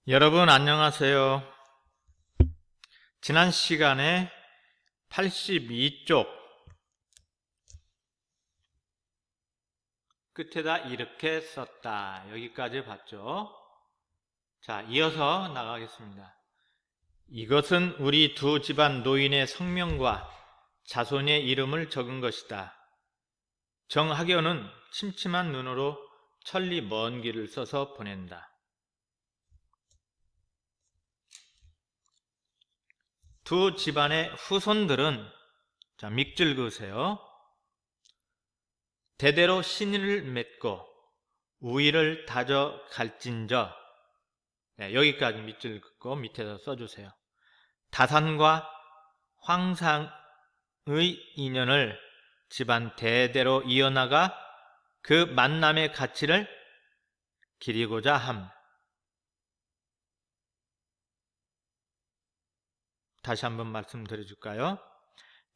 여러분 안녕하세요. 지난 시간에 82쪽 끝에다 이렇게 썼다. 여기까지 봤죠? 자, 이어서 나가겠습니다. 이것은 우리 두 집안 노인의 성명과 자손의 이름을 적은 것이다. 정학연은 침침한 눈으로 천리 먼 길을 써서 보낸다. 두 집안의 후손들은, 자, 밑줄 그으세요. 대대로 신의를 맺고 우위를 다져 갈진저. 네, 여기까지 밑줄 긋고 밑에서 써주세요. 다산과 황상의 인연을 집안 대대로 이어나가 그 만남의 가치를 기리고자 함. 다시 한번 말씀드려줄까요?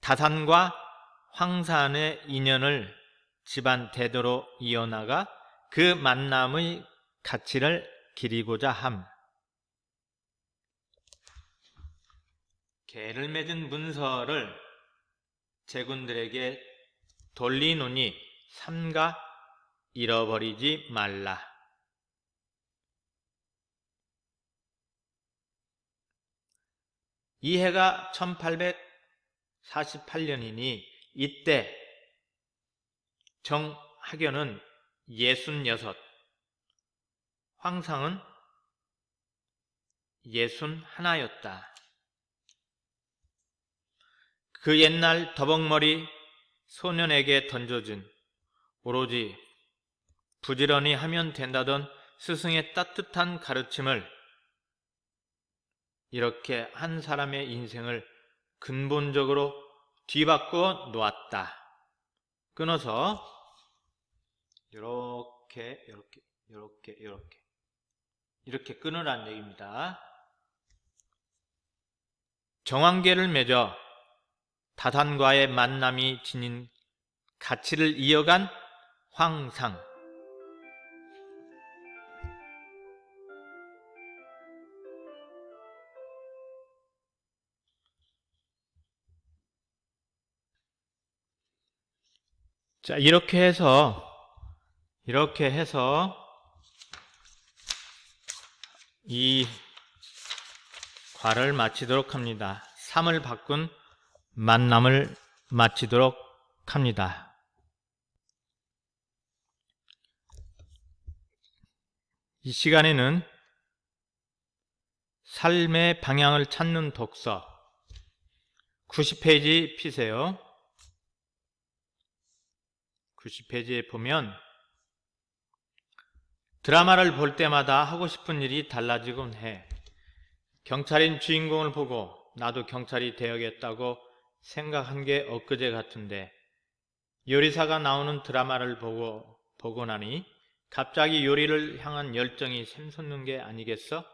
다산과 황산의 인연을 집안 대대로 이어나가 그 만남의 가치를 기리고자 함. 계를 맺은 문서를 제군들에게 돌리노니 삼가 잃어버리지 말라. 이 해가 1848년이니 이때 정학연은 66, 황상은 61였다. 그 옛날 더벅머리 소년에게 던져준 오로지 부지런히 하면 된다던 스승의 따뜻한 가르침을 이렇게 한 사람의 인생을 근본적으로 뒤바꾸어 놓았다. 끊어서 이렇게 끊으라는 얘기입니다. 정관계를 맺어 다산과의 만남이 지닌 가치를 이어간 황상. 자, 이렇게 해서 이 과를 마치도록 합니다. 3을 바꾼 만남을 마치도록 합니다. 이 시간에는 삶의 방향을 찾는 독서 90페이지 피세요. 90페이지에 보면 드라마를 볼 때마다 하고 싶은 일이 달라지곤 해. 경찰인 주인공을 보고 나도 경찰이 되어야겠다고 생각한 게 엊그제 같은데 요리사가 나오는 드라마를 보고 나니 갑자기 요리를 향한 열정이 샘솟는 게 아니겠어?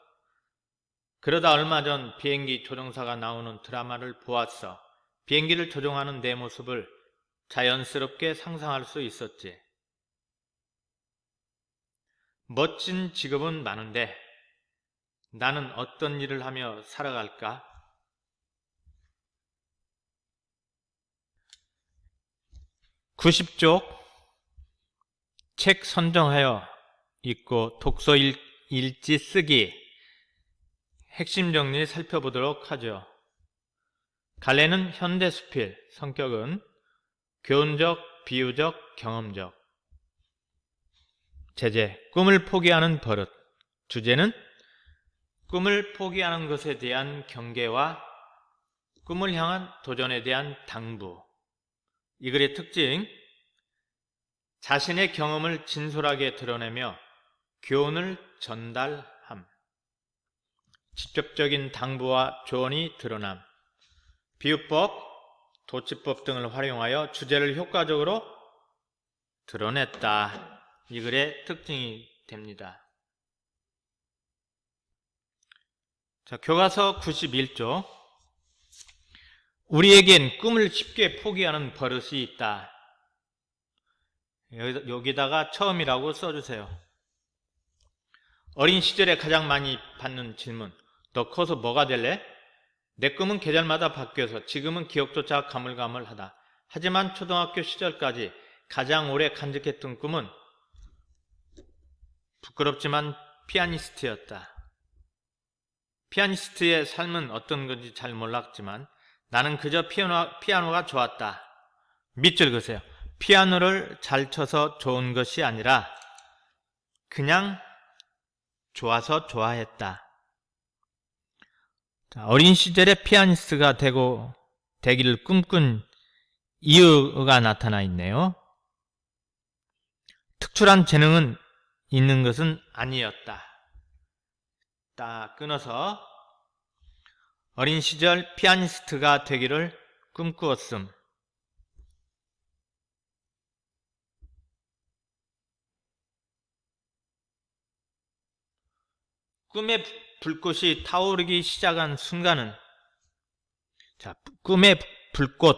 그러다 얼마 전 비행기 조종사가 나오는 드라마를 보았어. 비행기를 조종하는 내 모습을 자연스럽게 상상할 수 있었지. 멋진 직업은 많은데 나는 어떤 일을 하며 살아갈까? (90쪽) 책 선정하여 읽고 독서 일지 쓰기 핵심 정리 살펴보도록 하죠. 갈래는 현대수필, 성격은 교훈적, 비유적, 경험적. 제재, 꿈을 포기하는 버릇. 주제는 꿈을 포기하는 것에 대한 경계와 꿈을 향한 도전에 대한 당부. 이 글의 특징, 자신의 경험을 진솔하게 드러내며 교훈을 전달함. 직접적인 당부와 조언이 드러남. 비유법, 도치법 등을 활용하여 주제를 효과적으로 드러냈다. 이 글의 특징이 됩니다. 자, 교과서 91쪽. 우리에겐 꿈을 쉽게 포기하는 버릇이 있다. 여기다가 처음이라고 써주세요. 어린 시절에 가장 많이 받는 질문. 너 커서 뭐가 될래? 내 꿈은 계절마다 바뀌어서 지금은 기억조차 가물가물하다. 하지만 초등학교 시절까지 가장 오래 간직했던 꿈은 부끄럽지만 피아니스트였다. 피아니스트의 삶은 어떤 건지 잘 몰랐지만 나는 그저 피아노가 좋았다. 밑줄 그으세요. 피아노를 잘 쳐서 좋은 것이 아니라 그냥 좋아서 좋아했다. 어린 시절에 피아니스트가 되기를 꿈꾼 이유가 나타나 있네요. 특출한 재능은 있는 것은 아니었다. 딱 끊어서 어린 시절 피아니스트가 되기를 꿈꾸었음. 꿈의 불꽃이 타오르기 시작한 순간은, 자, 꿈의 불꽃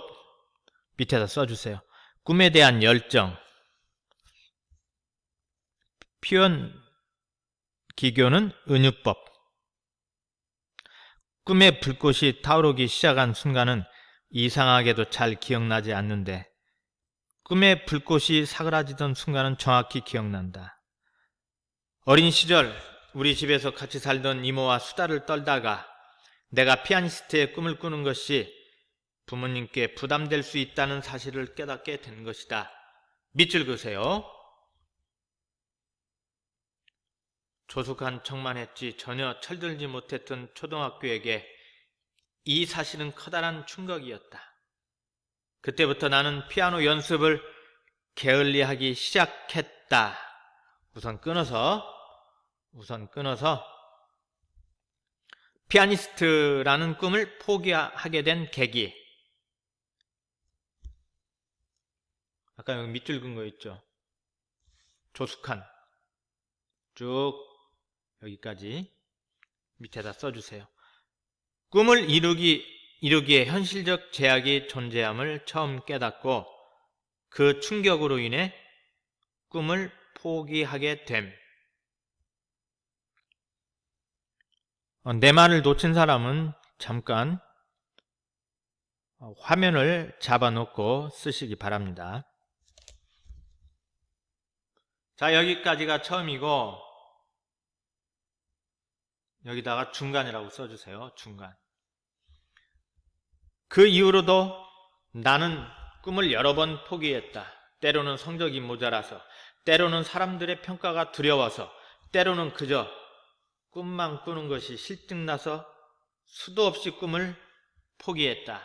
밑에다 써주세요. 꿈에 대한 열정. 표현 기교는 은유법. 꿈의 불꽃이 타오르기 시작한 순간은 이상하게도 잘 기억나지 않는데 꿈의 불꽃이 사그라지던 순간은 정확히 기억난다. 어린 시절 우리 집에서 같이 살던 이모와 수다를 떨다가 내가 피아니스트의 꿈을 꾸는 것이 부모님께 부담될 수 있다는 사실을 깨닫게 된 것이다. 밑줄 그으세요. 조숙한 척만 했지 전혀 철들지 못했던 초등학교에게 이 사실은 커다란 충격이었다. 그때부터 나는 피아노 연습을 게을리하기 시작했다. 우선 끊어서 피아니스트라는 꿈을 포기하게 된 계기. 아까 여기 밑줄 그은 거 있죠? 조숙한. 쭉 여기까지 밑에다 써주세요. 꿈을 이루기에 현실적 제약이 존재함을 처음 깨닫고 그 충격으로 인해 꿈을 포기하게 됨. 내 말을 놓친 사람은 잠깐 화면을 잡아놓고 쓰시기 바랍니다. 자, 여기까지가 처음이고 여기다가 중간이라고 써주세요. 중간. 그 이후로도 나는 꿈을 여러 번 포기했다. 때로는 성적이 모자라서, 때로는 사람들의 평가가 두려워서, 때로는 그저 꿈만 꾸는 것이 실증나서 수도 없이 꿈을 포기했다.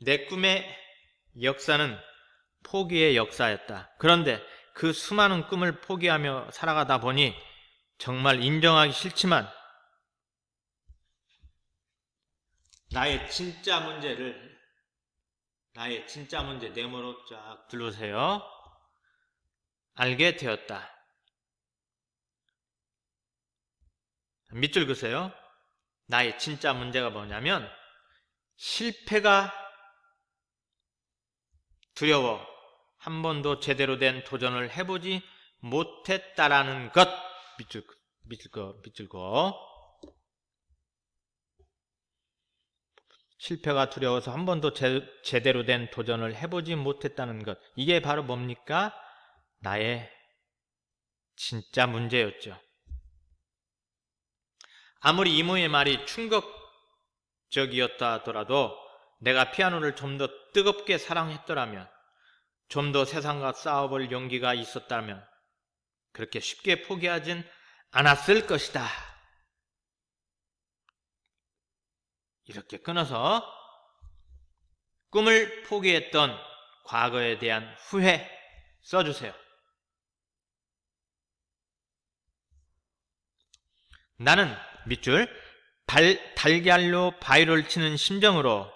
내 꿈의 역사는 포기의 역사였다. 그런데 그 수많은 꿈을 포기하며 살아가다 보니 정말 인정하기 싫지만 나의 진짜 문제 네모로 쫙 둘러세요. 알게 되었다. 밑줄 그으세요. 나의 진짜 문제가 뭐냐면 실패가 두려워 한 번도 제대로 된 도전을 해보지 못했다라는 것. 밑줄 거. 실패가 두려워서 한 번도 제대로 된 도전을 해보지 못했다는 것. 이게 바로 뭡니까? 나의 진짜 문제였죠. 아무리 이모의 말이 충격적이었다 하더라도 내가 피아노를 좀 더 뜨겁게 사랑했더라면, 좀 더 세상과 싸워볼 용기가 있었다면 그렇게 쉽게 포기하진 않았을 것이다. 이렇게 끊어서 꿈을 포기했던 과거에 대한 후회 써주세요. 나는 밑줄 달걀로 바위를 치는 심정으로,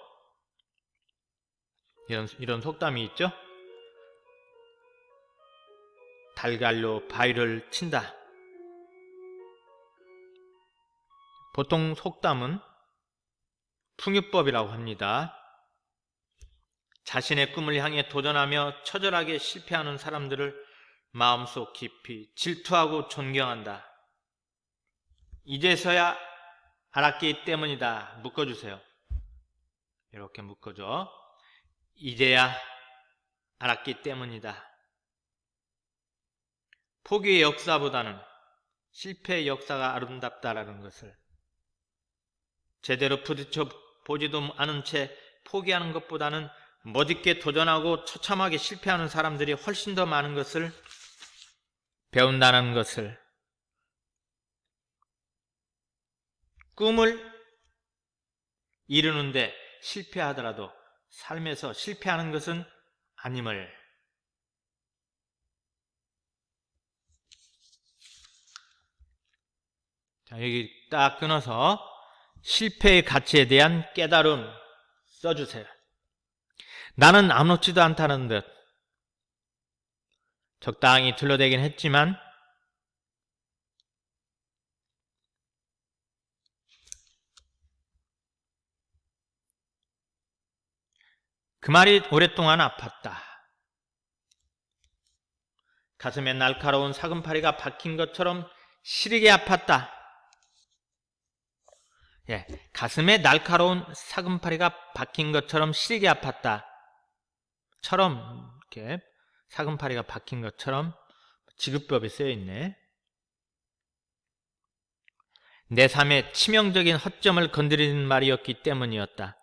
이런 속담이 있죠? 달걀로 바위를 친다. 보통 속담은 풍유법이라고 합니다. 자신의 꿈을 향해 도전하며 처절하게 실패하는 사람들을 마음속 깊이 질투하고 존경한다. 이제서야 알았기 때문이다. 묶어주세요. 이렇게 묶어줘. 이제야 알았기 때문이다. 포기의 역사보다는 실패의 역사가 아름답다라는 것을, 제대로 부딪혀 보지도 않은 채 포기하는 것보다는 멋있게 도전하고 처참하게 실패하는 사람들이 훨씬 더 많은 것을 배운다는 것을, 꿈을 이루는데 실패하더라도 삶에서 실패하는 것은 아님을. 자, 여기 딱 끊어서 실패의 가치에 대한 깨달음 써주세요. 나는 아무렇지도 않다는 듯 적당히 둘러대긴 했지만 그 말이 오랫동안 아팠다. 가슴에 날카로운 사금파리가 박힌 것처럼 시리게 아팠다. 예, 가슴에 날카로운 사금파리가 박힌 것처럼 시리게 아팠다. 처럼, 이렇게 사금파리가 박힌 것처럼 지급법이 쓰여 있네. 내 삶의 치명적인 허점을 건드리는 말이었기 때문이었다.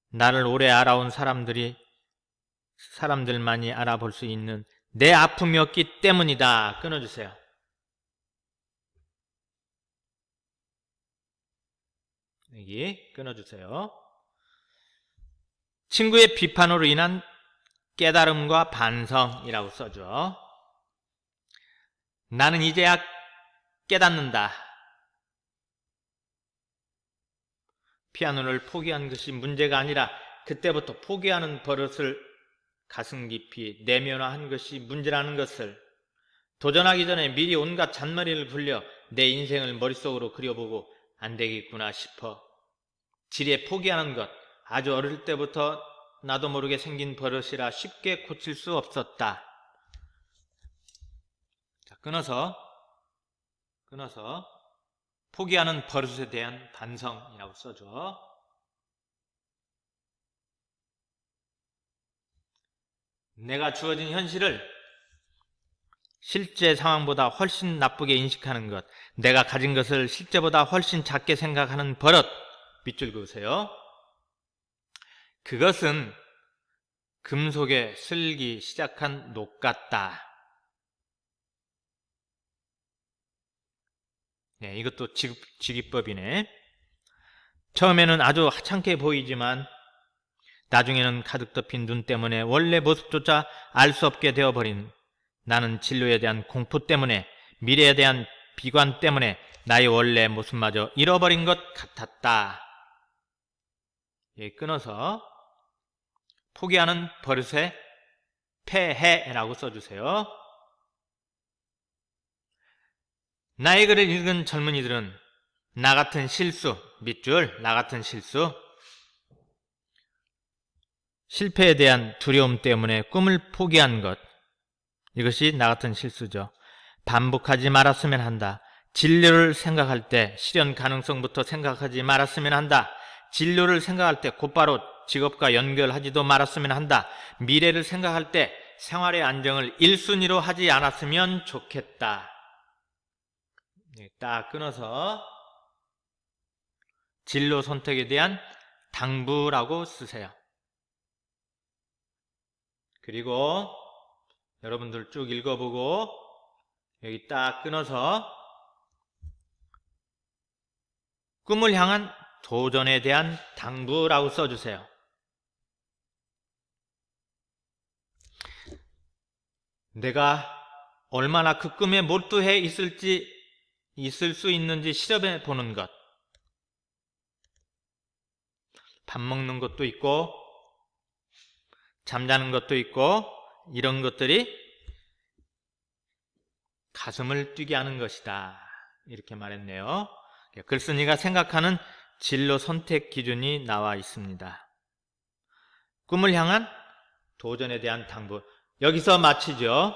나를 오래 알아온 사람들만이 알아볼 수 있는 내 아픔이었기 때문이다. 끊어주세요. 여기 끊어주세요. 친구의 비판으로 인한 깨달음과 반성이라고 써줘. 나는 이제야 깨닫는다. 피아노를 포기한 것이 문제가 아니라 그때부터 포기하는 버릇을 가슴 깊이 내면화한 것이 문제라는 것을, 도전하기 전에 미리 온갖 잔머리를 굴려 내 인생을 머릿속으로 그려보고 안 되겠구나 싶어 지레 포기하는 것, 아주 어릴 때부터 나도 모르게 생긴 버릇이라 쉽게 고칠 수 없었다. 자, 끊어서 포기하는 버릇에 대한 반성이라고 써줘. 내가 주어진 현실을 실제 상황보다 훨씬 나쁘게 인식하는 것, 내가 가진 것을 실제보다 훨씬 작게 생각하는 버릇, 밑줄 그으세요. 그것은 금속에 슬기 시작한 녹 같다. 네, 이것도 지기법이네. 처음에는 아주 하찮게 보이지만 나중에는 가득 덮인 눈 때문에 원래 모습조차 알 수 없게 되어버린, 나는 진로에 대한 공포 때문에, 미래에 대한 비관 때문에 나의 원래 모습마저 잃어버린 것 같았다. 예, 끊어서 포기하는 버릇에 폐해라고 써주세요. 나의 글을 읽은 젊은이들은 나 같은 실수, 밑줄, 나 같은 실수, 실패에 대한 두려움 때문에 꿈을 포기한 것, 이것이 나 같은 실수죠. 반복하지 말았으면 한다. 진로를 생각할 때 실현 가능성부터 생각하지 말았으면 한다. 진로를 생각할 때 곧바로 직업과 연결하지도 말았으면 한다. 미래를 생각할 때 생활의 안정을 1순위로 하지 않았으면 좋겠다. 딱 끊어서 진로 선택에 대한 당부라고 쓰세요. 그리고 여러분들 쭉 읽어보고 여기 딱 끊어서 꿈을 향한 도전에 대한 당부라고 써주세요. 내가 얼마나 그 꿈에 몰두해 있을 수 있는지 실험해 보는 것. 밥 먹는 것도 있고 잠자는 것도 있고 이런 것들이 가슴을 뛰게 하는 것이다. 이렇게 말했네요. 글쓴이가 생각하는 진로 선택 기준이 나와 있습니다. 꿈을 향한 도전에 대한 당부. 여기서 마치죠.